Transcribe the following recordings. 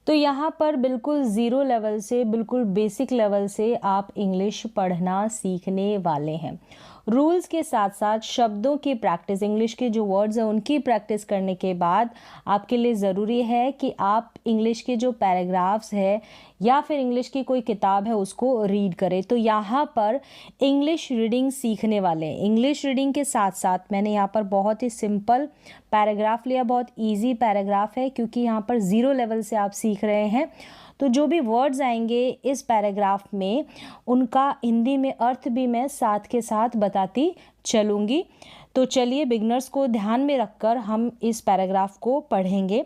तो यहाँ पर बिल्कुल ज़ीरो लेवल से, बिल्कुल बेसिक लेवल से आप इंग्लिश पढ़ना सीखने वाले हैं। रूल्स के साथ साथ शब्दों की प्रैक्टिस, इंग्लिश के जो वर्ड्स हैं उनकी प्रैक्टिस करने के बाद आपके लिए ज़रूरी है कि आप इंग्लिश के जो पैराग्राफ्स है या फिर इंग्लिश की कोई किताब है उसको रीड करें। तो यहाँ पर इंग्लिश रीडिंग सीखने वाले हैं। इंग्लिश रीडिंग के साथ साथ मैंने यहाँ पर बहुत ही सिंपल पैराग्राफ लिया, बहुत ईजी पैराग्राफ है क्योंकि यहाँ पर ज़ीरो लेवल से आप सीख रहे हैं। तो जो भी वर्ड्स आएंगे इस पैराग्राफ में उनका हिंदी में अर्थ भी मैं साथ के साथ बताती चलूँगी। तो चलिए बिगनर्स को ध्यान में रखकर हम इस पैराग्राफ को पढ़ेंगे।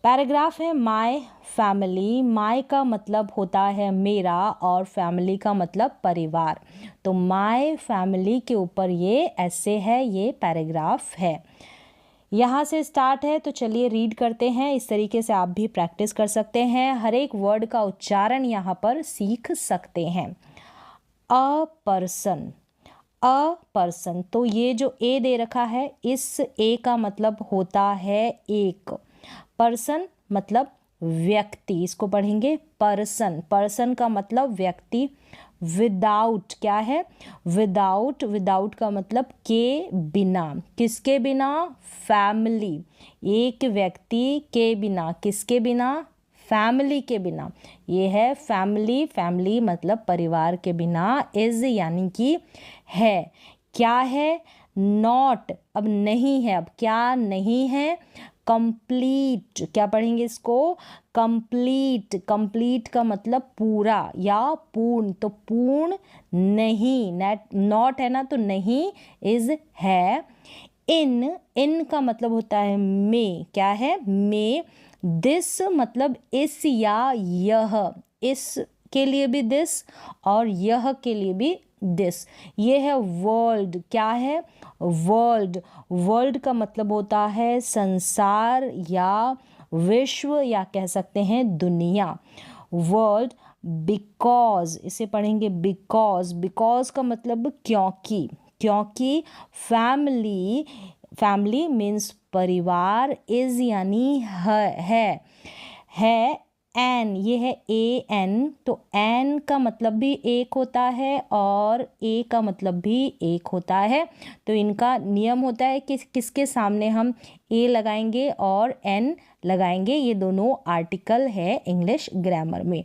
पैराग्राफ है माय फैमिली। माय का मतलब होता है मेरा और फैमिली का मतलब परिवार। तो माय फैमिली के ऊपर ये ऐसे है, ये पैराग्राफ है। यहाँ से स्टार्ट है तो चलिए रीड करते हैं। इस तरीके से आप भी प्रैक्टिस कर सकते हैं, हर एक वर्ड का उच्चारण यहाँ पर सीख सकते हैं। अ पर्सन, अ पर्सन, तो ये जो ए दे रखा है इस ए का मतलब होता है एक। पर्सन मतलब व्यक्ति, इसको पढ़ेंगे पर्सन। पर्सन का मतलब व्यक्ति। विदाउट क्या है? विदाउट, विदाउट का मतलब के बिना। किसके बिना? फैमिली, एक व्यक्ति के बिना। किसके बिना? फैमिली के बिना। ये है फैमिली। फैमिली मतलब परिवार के बिना। इज यानी कि है। क्या है? नॉट, अब नहीं है, अब क्या नहीं है? कंप्लीट, क्या पढ़ेंगे इसको? कंप्लीट। कंप्लीट का मतलब पूरा या पूर्ण, तो पूर्ण नहीं। नॉट है ना, तो नहीं, इज है। इन, इन का मतलब होता है में, क्या है? में। दिस मतलब इस या यह, इस के लिए भी दिस और यह के लिए भी दिस। ये है वर्ल्ड, क्या है? वर्ल्ड। वर्ल्ड का मतलब होता है संसार या विश्व या कह सकते हैं दुनिया। वर्ल्ड। बिकॉज, इसे पढ़ेंगे बिकॉज। बिकॉज का मतलब क्योंकि। क्योंकि फैमिली, फैमिली मीन्स परिवार। इज यानी है एन, ये है ए एन। तो एन का मतलब भी एक होता है और ए का मतलब भी एक होता है। तो इनका नियम होता है कि किसके सामने हम ए लगाएंगे और एन लगाएंगे। ये दोनों आर्टिकल है इंग्लिश ग्रामर में।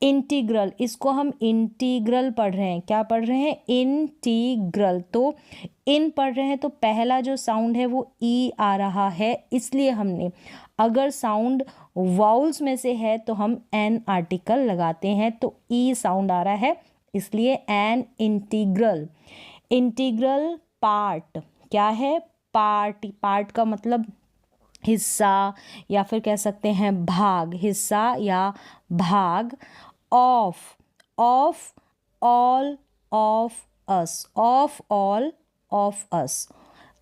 इंटीग्रल, इसको हम इंटीग्रल पढ़ रहे हैं। क्या पढ़ रहे हैं? इंटीग्रल। तो इन पढ़ रहे हैं तो पहला जो साउंड है वो ई आ रहा है, इसलिए हमने, अगर साउंड वाउल्स में से है तो हम एन आर्टिकल लगाते हैं, तो ई साउंड आ रहा है इसलिए एन इंटीग्रल। इंटीग्रल पार्ट, क्या है? पार्ट। पार्ट का मतलब हिस्सा या फिर कह सकते हैं भाग, हिस्सा या भाग। Of, of all of us, of all of us.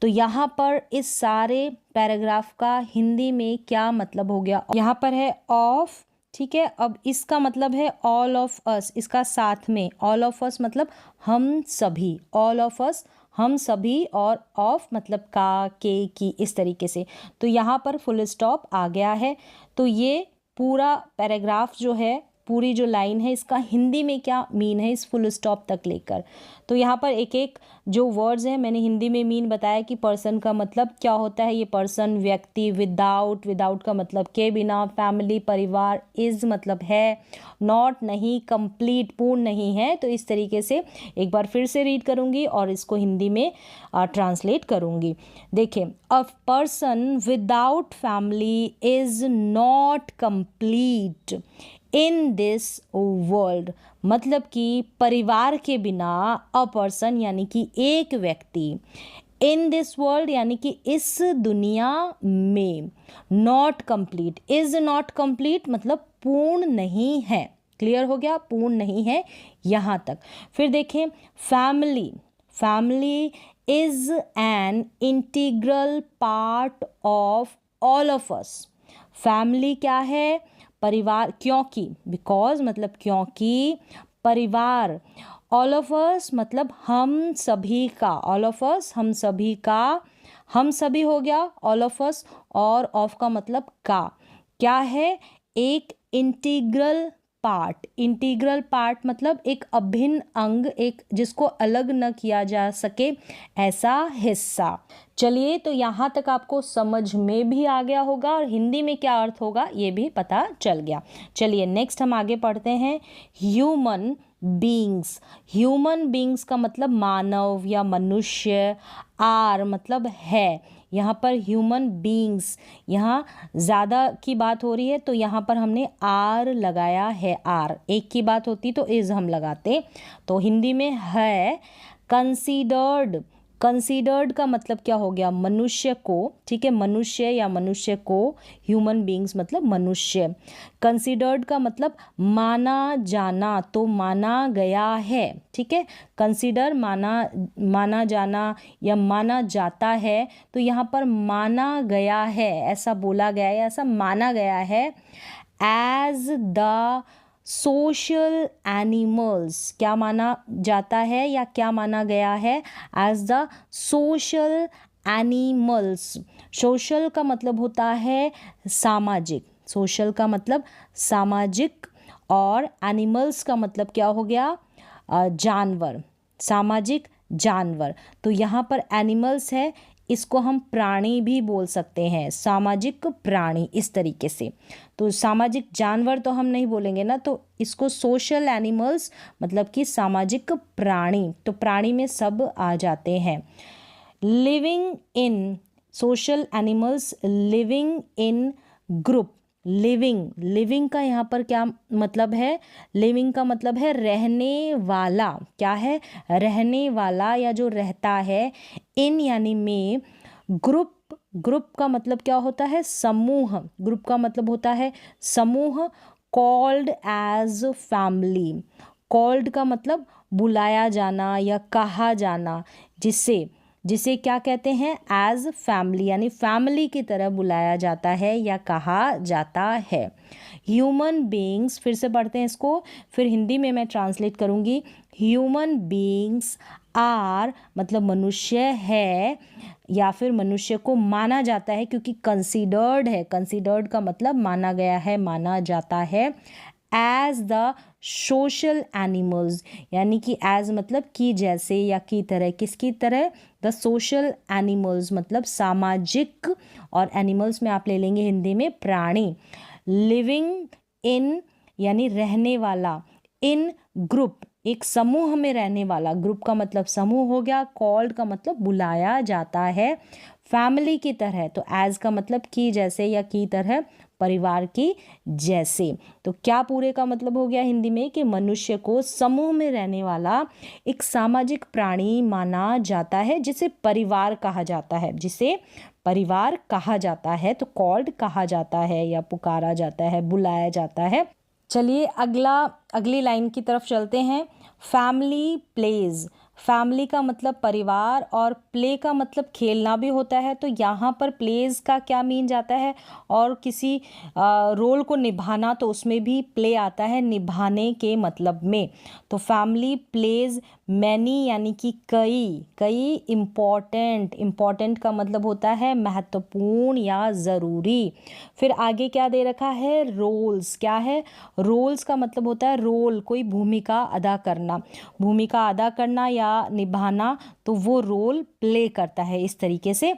तो यहाँ पर इस सारे पैराग्राफ का हिंदी में क्या मतलब हो गया? यहाँ पर है ऑफ, ठीक है। अब इसका मतलब है ऑल ऑफ अस, इसका साथ में ऑल ऑफ अस मतलब हम सभी। ऑल ऑफ अस हम सभी, और ऑफ मतलब का, के, की, इस तरीके से। तो यहाँ पर फुल स्टॉप आ गया है। तो ये पूरा पैराग्राफ जो है, पूरी जो लाइन है, इसका हिंदी में क्या मीन है इस फुल स्टॉप तक लेकर। तो यहाँ पर एक एक जो वर्ड्स हैं मैंने हिंदी में मीन बताया कि पर्सन का मतलब क्या होता है। ये पर्सन व्यक्ति। विदाउट, विदाउट का मतलब के बिना। फैमिली परिवार। इज मतलब है। नॉट नहीं, कंप्लीट पूर्ण नहीं है। तो इस तरीके से एक बार फिर से रीड करूँगी और इसको हिंदी में ट्रांसलेट करूँगी। देखिए, a person without family is not complete in this world. मतलब कि परिवार के बिना, अ पर्सन यानी कि एक व्यक्ति, इन दिस वर्ल्ड यानी कि इस दुनिया में, not complete. Is not complete मतलब पूर्ण नहीं है। क्लियर हो गया? पूर्ण नहीं है यहाँ तक। फिर देखें family. Family is an integral part of all of us. Family क्या है? परिवार। क्योंकि, बिकॉज मतलब क्योंकि, परिवार। ऑल ऑफ अस मतलब हम सभी का। ऑल ऑफ अस हम सभी का, हम सभी हो गया ऑल ऑफ अस, और ऑफ का मतलब का। क्या है? एक इंटीग्रल पार्ट, इंटीग्रल पार्ट मतलब एक अभिन्न अंग, एक जिसको अलग न किया जा सके ऐसा हिस्सा। चलिए, तो यहाँ तक आपको समझ में भी आ गया होगा और हिंदी में क्या अर्थ होगा ये भी पता चल गया। चलिए नेक्स्ट हम आगे पढ़ते हैं। ह्यूमन बींग्स, ह्यूमन बींग्स का मतलब मानव या मनुष्य, आर मतलब है। यहाँ पर ह्यूमन बींग्स, यहाँ ज़्यादा की बात हो रही है तो यहाँ पर हमने आर लगाया है। आर एक की बात होती तो इज हम लगाते, तो हिंदी में है। कंसीडर्ड, कंसीडर्ड का मतलब क्या हो गया, मनुष्य को, ठीक है, मनुष्य या मनुष्य को, ह्यूमन बींग्स मतलब मनुष्य। कंसीडर्ड का मतलब माना जाना, तो माना गया है, ठीक है। कंसीडर माना जाना या माना जाता है, तो यहाँ पर माना गया है, ऐसा बोला गया है, ऐसा माना गया है। एज द सोशल एनिमल्स, क्या माना जाता है या क्या माना गया है, as the social animals. Social का मतलब होता है सामाजिक, सोशल का मतलब सामाजिक, और एनिमल्स का मतलब क्या हो गया, जानवर, सामाजिक जानवर। तो यहाँ पर एनिमल्स है, इसको हम प्राणी भी बोल सकते हैं, सामाजिक प्राणी, इस तरीके से। तो सामाजिक जानवर तो हम नहीं बोलेंगे ना, तो इसको सोशल एनिमल्स मतलब कि सामाजिक प्राणी, तो प्राणी में सब आ जाते हैं। Living in, social animals living in group. Living, living का यहाँ पर क्या मतलब है, लिविंग का मतलब है रहने वाला, क्या है, रहने वाला या जो रहता है। इन यानी में, ग्रुप, ग्रुप का मतलब क्या होता है, समूह, ग्रुप का मतलब होता है समूह। कॉल्ड एज फैमिली, कॉल्ड का मतलब बुलाया जाना या कहा जाना, जिसे जिसे क्या कहते हैं, एज फैमिली, यानी फैमिली की तरह बुलाया जाता है या कहा जाता है। ह्यूमन बींग्स, फिर से पढ़ते हैं इसको, फिर हिंदी में मैं ट्रांसलेट करूँगी। ह्यूमन बींग्स आर मतलब मनुष्य है, या फिर मनुष्य को माना जाता है, क्योंकि कंसीडर्ड है, कंसीडर्ड का मतलब माना गया है, माना जाता है। एज द सोशल एनिमल्स, यानी कि एज मतलब कि जैसे या की तरह, किसकी तरह, द सोशल एनिमल्स मतलब सामाजिक, और एनिमल्स में आप ले लेंगे हिंदी में प्राणी। लिविंग इन यानी रहने वाला, इन ग्रुप एक समूह में रहने वाला, ग्रुप का मतलब समूह हो गया, कॉल्ड का मतलब बुलाया जाता है, फैमिली की तरह, तो एज का मतलब की जैसे या की तरह, परिवार की जैसे। तो क्या पूरे का मतलब हो गया हिंदी में कि मनुष्य को समूह में रहने वाला एक सामाजिक प्राणी माना जाता है, जिसे परिवार कहा जाता है, जिसे परिवार कहा जाता है, तो कॉल्ड कहा जाता है या पुकारा जाता है, बुलाया जाता है। चलिए अगली लाइन की तरफ चलते हैं। फैमिली प्लेज, फैमिली का मतलब परिवार और प्ले का मतलब खेलना भी होता है, तो यहाँ पर प्लेज का क्या मीन जाता है, और किसी रोल को निभाना, तो उसमें भी प्ले आता है, निभाने के मतलब में। तो फैमिली प्लेज मैनी यानी कि कई इम्पॉर्टेंट, इम्पॉर्टेंट का मतलब होता है महत्वपूर्ण या ज़रूरी। फिर आगे क्या दे रखा है, रोल्स, क्या है, रोल्स का मतलब होता है रोल, कोई भूमिका अदा करना, भूमिका अदा करना या निभाना, तो वो रोल प्ले करता है इस तरीके से।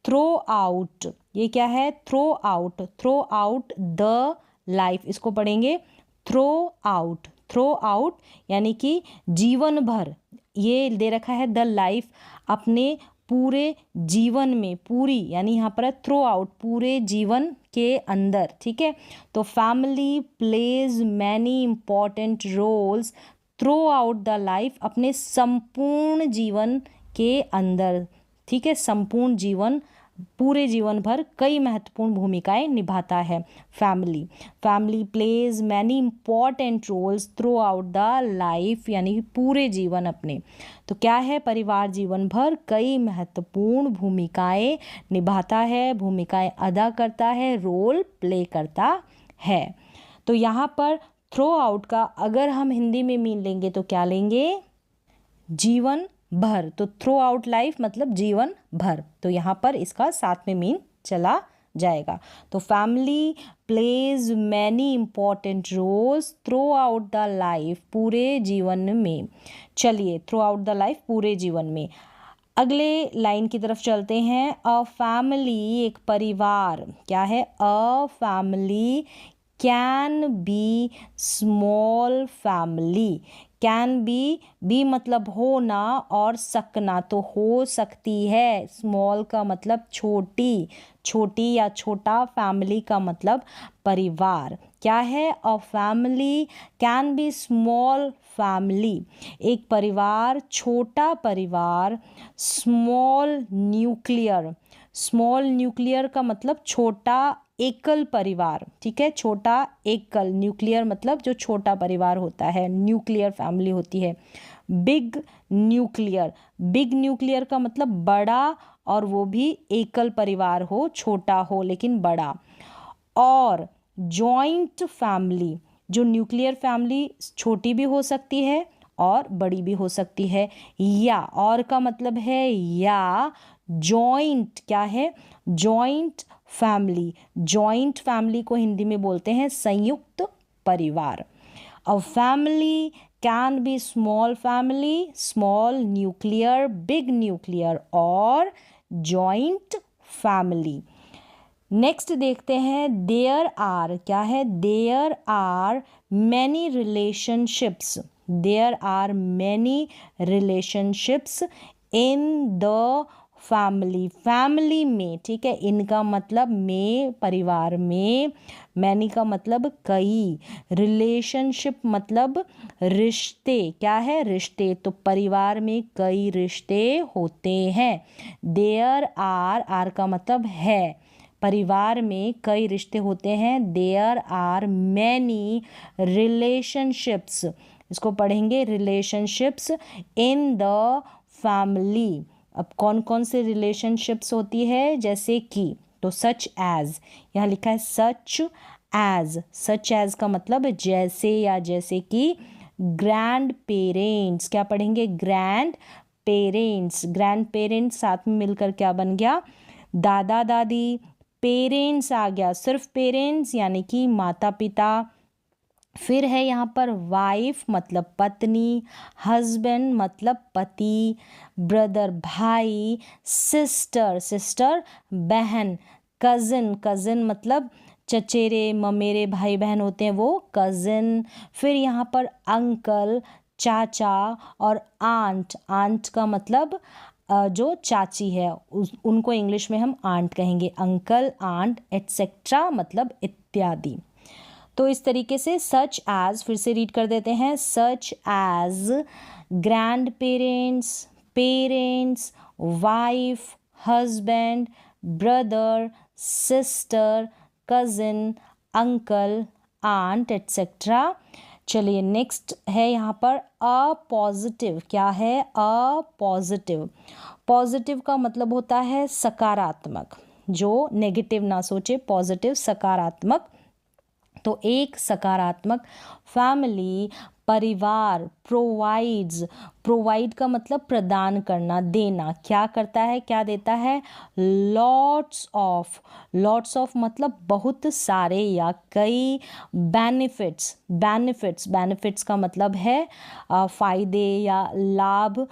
थ्रो आउट, ये क्या है, throw out, throw out the life, इसको पढ़ेंगे थ्रो आउट, थ्रो आउट यानी कि जीवन भर, ये दे रखा है द लाइफ, अपने पूरे जीवन में, पूरी यानी यहाँ पर थ्रो आउट पूरे जीवन के अंदर, ठीक है। तो family plays many important roles throughout the life, अपने संपूर्ण जीवन के अंदर, ठीक है, संपूर्ण जीवन, पूरे जीवन भर कई महत्वपूर्ण भूमिकाएं निभाता है family. Family plays many important roles throughout the life, यानी पूरे जीवन अपने। तो क्या है, परिवार जीवन भर कई महत्वपूर्ण भूमिकाएं निभाता है, भूमिकाएं अदा करता है, रोल प्ले करता है। तो यहाँ पर थ्रो आउट का अगर हम हिंदी में मीन लेंगे तो क्या लेंगे, जीवन भर, तो थ्रो आउट लाइफ मतलब जीवन भर, तो यहाँ पर इसका साथ में मीन चला जाएगा। तो family plays many important roles throughout the life, पूरे जीवन में। चलिए, थ्रू आउट द लाइफ, पूरे जीवन में। अगले लाइन की तरफ चलते हैं। अ फैमिली, एक परिवार, क्या है? अ family can be small family. Can B मतलब होना और सकना, तो हो सकती है। स्मॉल का मतलब छोटी, छोटी या छोटा, फैमिली का मतलब परिवार। क्या है? अ family can be small family, एक परिवार, छोटा परिवार। स्मॉल न्यूक्लियर, स्मॉल न्यूक्लियर का मतलब छोटा एकल परिवार, ठीक है? छोटा एकल, न्यूक्लियर मतलब जो छोटा परिवार होता है, न्यूक्लियर फैमिली होती है। बिग न्यूक्लियर, बिग न्यूक्लियर का मतलब बड़ा, और वो भी एकल परिवार हो, छोटा हो लेकिन बड़ा। और जॉइंट फैमिली, जो न्यूक्लियर फैमिली छोटी भी हो सकती है और बड़ी भी हो सकती है। या, और का मतलब है या। जॉइंट क्या है? जॉइंट फैमिली, जॉइंट फैमिली को हिंदी में बोलते हैं संयुक्त परिवार। A family can be small family, small nuclear, big nuclear और जॉइंट फैमिली। नेक्स्ट देखते हैं। देयर आर, क्या है? There are many relationships, there are many relationships in the family, family में, ठीक है? इनका मतलब में, परिवार में। मैनी का मतलब कई, रिलेशनशिप मतलब रिश्ते, क्या है? रिश्ते। तो परिवार में कई रिश्ते होते हैं। देयर आर का मतलब है, परिवार में कई रिश्ते होते हैं। देयर आर मैनी रिलेशनशिप्स, इसको पढ़ेंगे रिलेशनशिप्स इन द फैमिली। अब कौन कौन से रिलेशनशिप्स होती है? जैसे कि, तो सच एज, यहाँ लिखा है सच एज, सच एज का मतलब जैसे या जैसे कि। ग्रैंड पेरेंट्स, क्या पढ़ेंगे? ग्रैंड पेरेंट्स, ग्रैंड पेरेंट्स साथ में मिलकर क्या बन गया? दादा दादी। पेरेंट्स आ गया सिर्फ पेरेंट्स यानी कि माता पिता। फिर है यहाँ पर वाइफ मतलब पत्नी, हस्बैंड मतलब पति, ब्रदर भाई, सिस्टर सिस्टर बहन, कज़न कज़न मतलब चचेरे ममेरे भाई बहन होते हैं वो कज़न। फिर यहाँ पर अंकल, चाचा और आंट, आंट का मतलब जो चाची है उनको इंग्लिश में हम आंट कहेंगे। अंकल, आंट एट्सेट्रा मतलब इत्यादि। तो इस तरीके से सच एज, फिर से रीड कर देते हैं। Such as grandparents, parents, wife, husband, brother, sister, cousin, uncle, aunt etcetera. चलिए नेक्स्ट है यहाँ पर अ पॉजिटिव, क्या है? अ पॉजिटिव, पॉजिटिव का मतलब होता है सकारात्मक, जो नेगेटिव ना सोचे, पॉजिटिव सकारात्मक। तो एक सकारात्मक फैमिली, परिवार, प्रोवाइड्स, प्रोवाइड का मतलब प्रदान करना, देना, क्या करता है, क्या देता है? लॉट्स ऑफ, लॉट्स ऑफ मतलब बहुत सारे या कई। बेनिफिट्स, बेनिफिट्स, बेनिफिट्स का मतलब है फायदे या लाभ।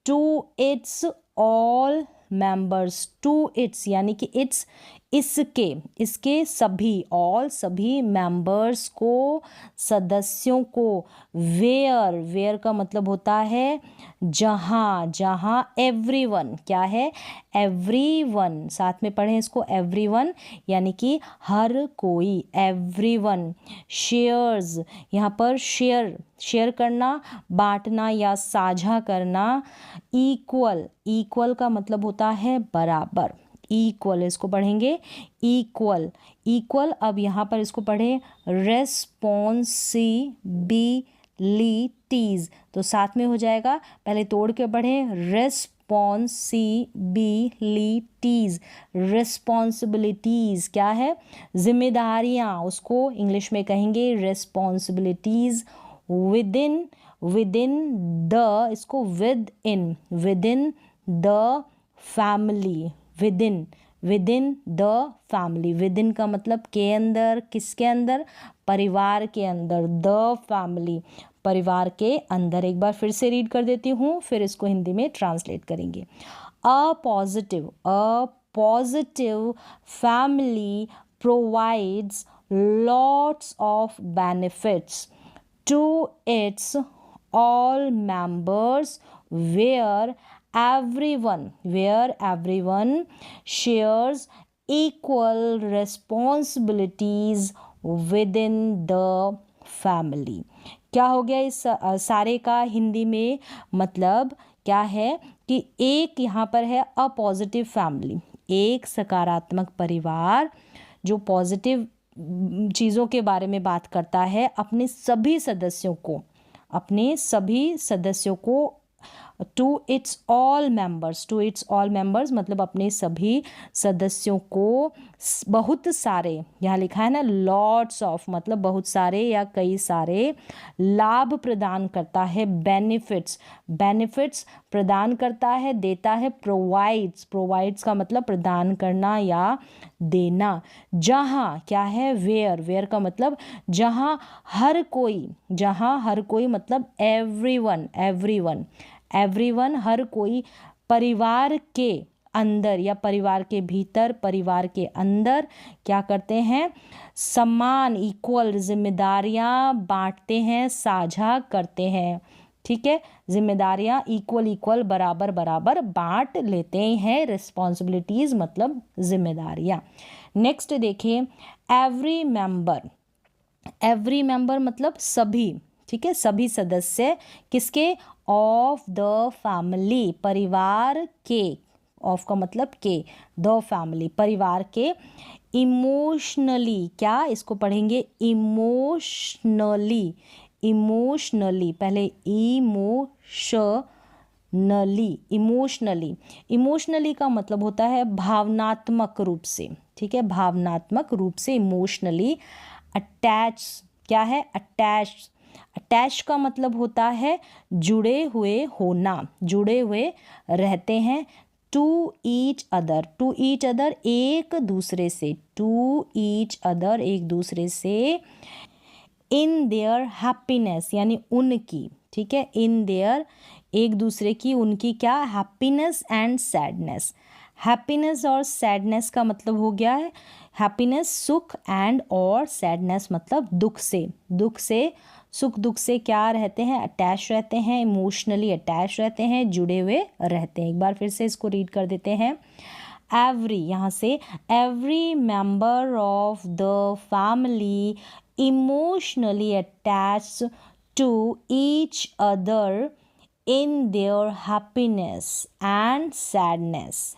To its all members, to its यानी कि इट्स इसके, इसके सभी, ऑल सभी मेंबर्स को, सदस्यों को। वेयर, वेयर का मतलब होता है जहाँ, जहाँ। एवरीवन, क्या है? एवरीवन, साथ में पढ़ें इसको, एवरीवन यानी कि हर कोई, एवरीवन। शेयर्स, यहाँ पर शेयर, शेयर करना, बांटना या साझा करना। इक्वल, इक्वल का मतलब होता है बराबर, इक्वल, इसको पढ़ेंगे इक्वल, इक्वल। अब यहाँ पर इसको पढ़ें रेस्पॉन्सिबिलिटीज, तो साथ में हो जाएगा, पहले तोड़ के पढ़ें रेस्पॉन्सिबिलिटीज, रिस्पॉन्सिबिलिटीज क्या है? जिम्मेदारियाँ, उसको इंग्लिश में कहेंगे रिस्पॉन्सिबिलिटीज। विदिन, विदिन द, इसको with in, within the family, within, with in the family, with in का मतलब के अंदर, किसके अंदर, परिवार के अंदर, द फैमिली, परिवार के अंदर। एक बार फिर से रीड कर देती हूँ, फिर इसको हिंदी में ट्रांसलेट करेंगे। A positive family provides lots of benefits to its all members where everyone shares equal responsibilities within the family। क्या हो गया इस सारे का हिंदी में मतलब क्या है कि एक यहाँ पर है अ पॉजिटिव फैमिली, एक सकारात्मक परिवार जो पॉजिटिव चीज़ों के बारे में बात करता है, अपने सभी सदस्यों को टू इट्स ऑल मेंबर्स मतलब अपने सभी सदस्यों को बहुत सारे, यहाँ लिखा है ना लॉट्स ऑफ मतलब बहुत सारे या कई सारे लाभ प्रदान करता है। बेनिफिट्स प्रदान करता है, देता है। प्रोवाइड्स का मतलब प्रदान करना या देना। जहाँ क्या है, वेयर का मतलब जहाँ हर कोई मतलब एवरीवन हर कोई परिवार के अंदर या परिवार के भीतर, परिवार के अंदर क्या करते हैं, समान इक्वल जिम्मेदारियां बांटते हैं, साझा करते हैं। ठीक है, जिम्मेदारियां इक्वल बराबर बांट लेते हैं। रिस्पॉन्सिबिलिटीज मतलब जिम्मेदारियां। नेक्स्ट देखिए, एवरी मेंबर मतलब सभी, ठीक है, सभी सदस्य किसके, ऑफ द फैमिली, परिवार के, ऑफ का मतलब के, द फैमिली परिवार के, इमोशनली, क्या इसको पढ़ेंगे इमोशनली पहले इमोशनली का मतलब होता है भावनात्मक रूप से। ठीक है, भावनात्मक रूप से इमोशनली अटैच, क्या है अटैच का मतलब होता है जुड़े हुए होना, जुड़े हुए रहते हैं। टू ईच अदर एक दूसरे से, इन देयर हैप्पीनेस यानी उनकी, ठीक है, इन देयर एक दूसरे की, उनकी क्या, हैप्पीनेस एंड सैडनेस। हैप्पीनेस और सैडनेस का मतलब हो गया है हैप्पीनेस सुख एंड और सैडनेस मतलब दुख से सुख दुख से क्या रहते हैं, अटैच रहते हैं, इमोशनली अटैच रहते हैं, जुड़े हुए रहते हैं। एक बार फिर से इसको रीड कर देते हैं। यहाँ से every member of the family emotionally attached to each other in their happiness and sadness।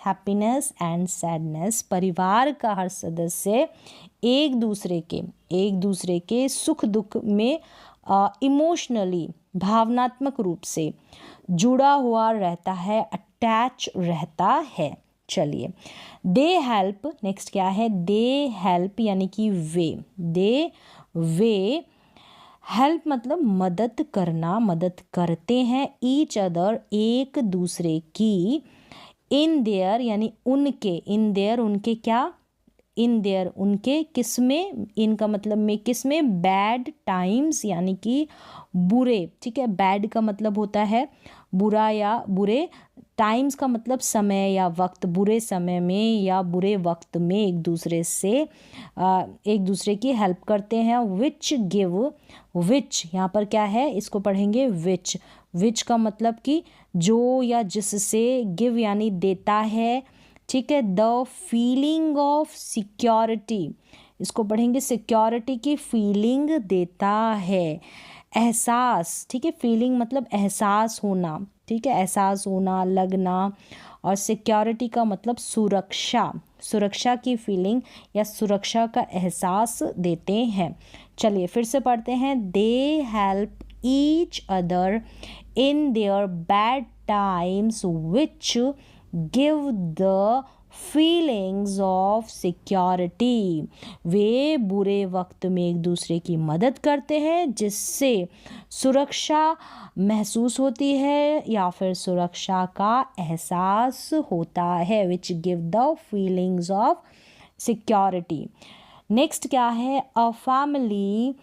परिवार का हर सदस्य एक दूसरे के सुख दुख में इमोशनली भावनात्मक रूप से जुड़ा हुआ रहता है, अटैच रहता है। चलिए, दे हेल्प, नेक्स्ट क्या है, दे हेल्प यानी कि वे हेल्प मतलब मदद करना, मदद करते हैं, ईच अदर एक दूसरे की, इन देयर यानी उनके, उनके क्या, उनके किस में, इनका मतलब में किस में, बैड टाइम्स यानी कि बुरे, ठीक है, बैड का मतलब होता है बुरा या बुरे, टाइम्स का मतलब समय या वक्त, बुरे समय में या बुरे वक्त में एक दूसरे की हेल्प करते हैं। विच यहाँ पर क्या है, इसको पढ़ेंगे विच का मतलब कि जो या जिससे, गिव यानी देता है, ठीक है, द फीलिंग ऑफ सिक्योरिटी, इसको पढ़ेंगे सिक्योरिटी की फीलिंग देता है, एहसास, ठीक है, फीलिंग मतलब एहसास होना, ठीक है, एहसास होना, लगना, और सिक्योरिटी का मतलब सुरक्षा की फीलिंग या सुरक्षा का एहसास देते हैं। चलिए फिर से पढ़ते हैं। They help each other in their bad times which give the feelings of security. वे बुरे वक्त में एक दूसरे की मदद करते हैं जिससे सुरक्षा महसूस होती है या फिर सुरक्षा का एहसास होता है, विच give the feelings of security. Next क्या है, अ फैमिली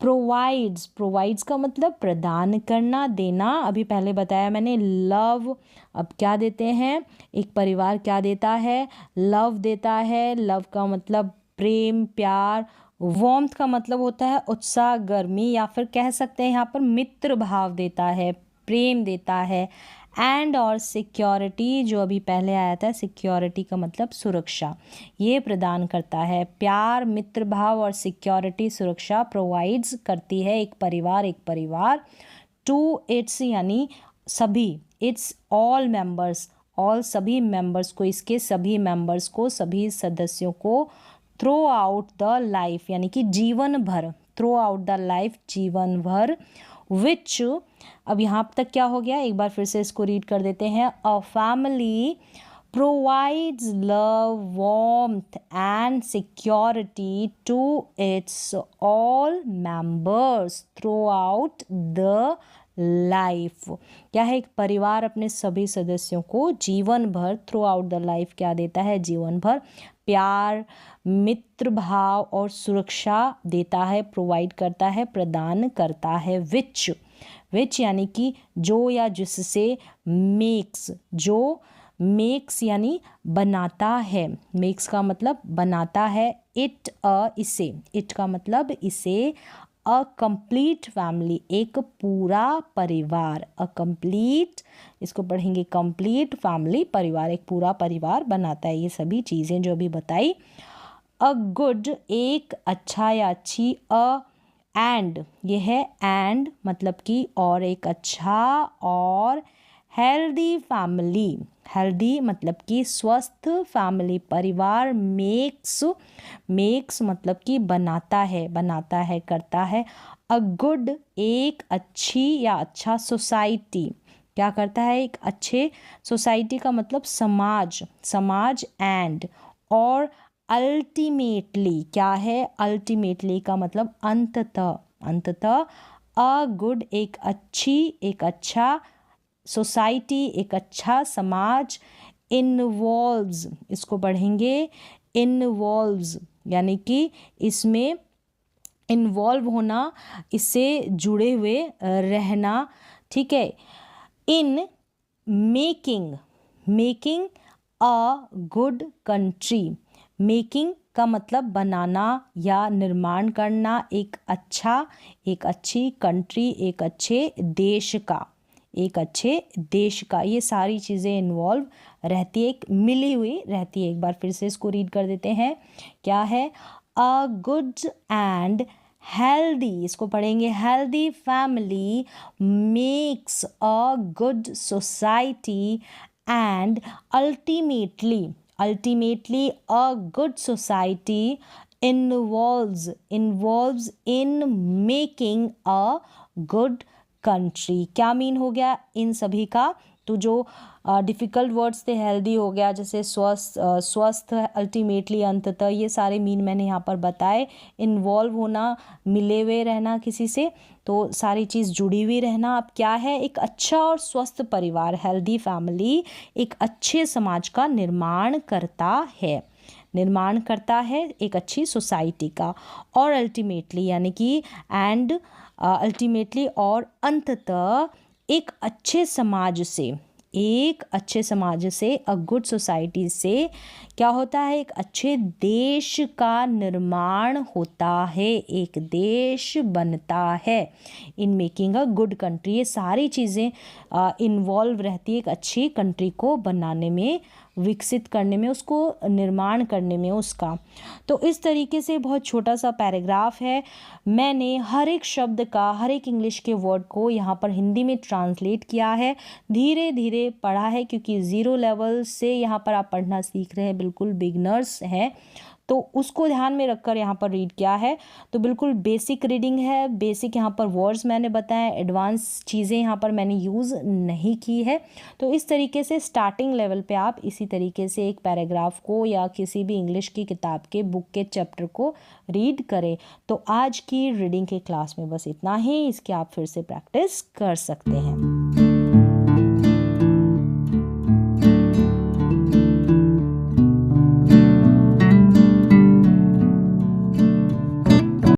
प्रोवाइड्स का मतलब प्रदान करना, देना। अभी पहले बताया मैंने लव। अब क्या देते हैं, एक परिवार क्या देता है, लव देता है। लव का मतलब प्रेम, प्यार। वार्मथ का मतलब होता है उत्साह, गर्मी, या फिर कह सकते हैं यहाँ पर मित्र भाव देता है, प्रेम देता है। एंड और सिक्योरिटी, जो अभी पहले आया था, सिक्योरिटी का मतलब सुरक्षा, ये प्रदान करता है। प्यार, मित्र भाव और सिक्योरिटी, सुरक्षा प्रोवाइड्स करती है एक परिवार टू इट्स यानी सभी, इट्स ऑल मेंबर्स, ऑल सभी मेंबर्स को, इसके सभी मेंबर्स को, सभी सदस्यों को, थ्रू आउट द लाइफ यानी कि जीवन भर, थ्रू आउट द लाइफ जीवन भर, विच, अब यहाँ तक क्या हो गया, एक बार फिर से इसको रीड कर देते हैं। A family provides love, warmth and security to its all members throughout the life. क्या है, एक परिवार अपने सभी सदस्यों को जीवन भर, थ्रू आउट द लाइफ क्या देता है, जीवन भर प्यार, मित्र भाव और सुरक्षा देता है, प्रोवाइड करता है, प्रदान करता है। विच यानी कि जो या जिससे, मेक्स, जो, मेक्स यानी बनाता है, मेक्स का मतलब बनाता है, इट इसे, इट का मतलब इसे, अ कंप्लीट फैमिली एक पूरा परिवार, अ कंप्लीट, इसको पढ़ेंगे कंप्लीट फैमिली, परिवार एक पूरा परिवार बनाता है। ये सभी चीज़ें जो अभी बताई। अ गुड एक अच्छा या अच्छी, एंड ये है एंड मतलब कि और, एक अच्छा और हेल्दी फैमिली, हेल्दी मतलब कि स्वस्थ फैमिली परिवार, मेक्स मतलब कि बनाता है करता है। अ गुड एक अच्छी या अच्छा सोसाइटी क्या करता है, एक अच्छे सोसाइटी का मतलब समाज एंड और अल्टीमेटली क्या है, अल्टीमेटली का मतलब अंततः अ गुड एक अच्छा सोसाइटी एक अच्छा समाज, इन्वॉल्व्स, इसको पढ़ेंगे इन्वॉल्व्स यानी कि इसमें इन्वॉल्व होना, इससे जुड़े हुए रहना, ठीक है। In making a good country, making का मतलब बनाना या निर्माण करना, एक अच्छी कंट्री, एक अच्छे देश का, ये सारी चीज़ें इन्वॉल्व रहती है, एक मिली हुई रहती है। एक बार फिर से इसको रीड कर देते हैं, क्या है, अ गुड एंड हेल्दी, इसको पढ़ेंगे healthy family makes a good society and ultimately a good society involves in making a good country. क्या मीन हो गया इन सभी का, तो जो डिफ़िकल्ट वर्ड्स थे, हेल्दी हो गया, जैसे स्वस्थ, अल्टीमेटली अंततः, ये सारे मीन मैंने यहाँ पर बताए। इन्वॉल्व होना, मिले हुए रहना किसी से, तो सारी चीज़ जुड़ी हुई रहना। अब क्या है, एक अच्छा और स्वस्थ परिवार, हेल्दी फैमिली एक अच्छे समाज का निर्माण करता है एक अच्छी सोसाइटी का। और अल्टीमेटली यानी कि एंड अल्टीमेटली और अंततः एक अच्छे समाज से अ गुड सोसाइटी से क्या होता है, एक अच्छे देश का निर्माण होता है, एक देश बनता है। In making a good country, ये सारी चीज़ें इन्वॉल्व रहती है एक अच्छी कंट्री को बनाने में, विकसित करने में, उसको निर्माण करने में उसका। तो इस तरीके से बहुत छोटा सा पैराग्राफ है। मैंने हर एक शब्द का, हर एक इंग्लिश के वर्ड को यहाँ पर हिंदी में ट्रांसलेट किया है, धीरे धीरे पढ़ा है, क्योंकि ज़ीरो लेवल से यहाँ पर आप पढ़ना सीख रहे हैं, बिल्कुल बिगनर्स हैं। तो उसको ध्यान में रखकर यहाँ पर रीड किया है। तो बिल्कुल बेसिक रीडिंग है, बेसिक यहाँ पर वर्ड्स मैंने बताए, एडवांस चीज़ें यहाँ पर मैंने यूज़ नहीं की है। तो इस तरीके से स्टार्टिंग लेवल पे आप इसी तरीके से एक पैराग्राफ को या किसी भी इंग्लिश की किताब के बुक के चैप्टर को रीड करें। तो आज की रीडिंग के क्लास में बस इतना ही, इसकी आप फिर से प्रैक्टिस कर सकते हैं।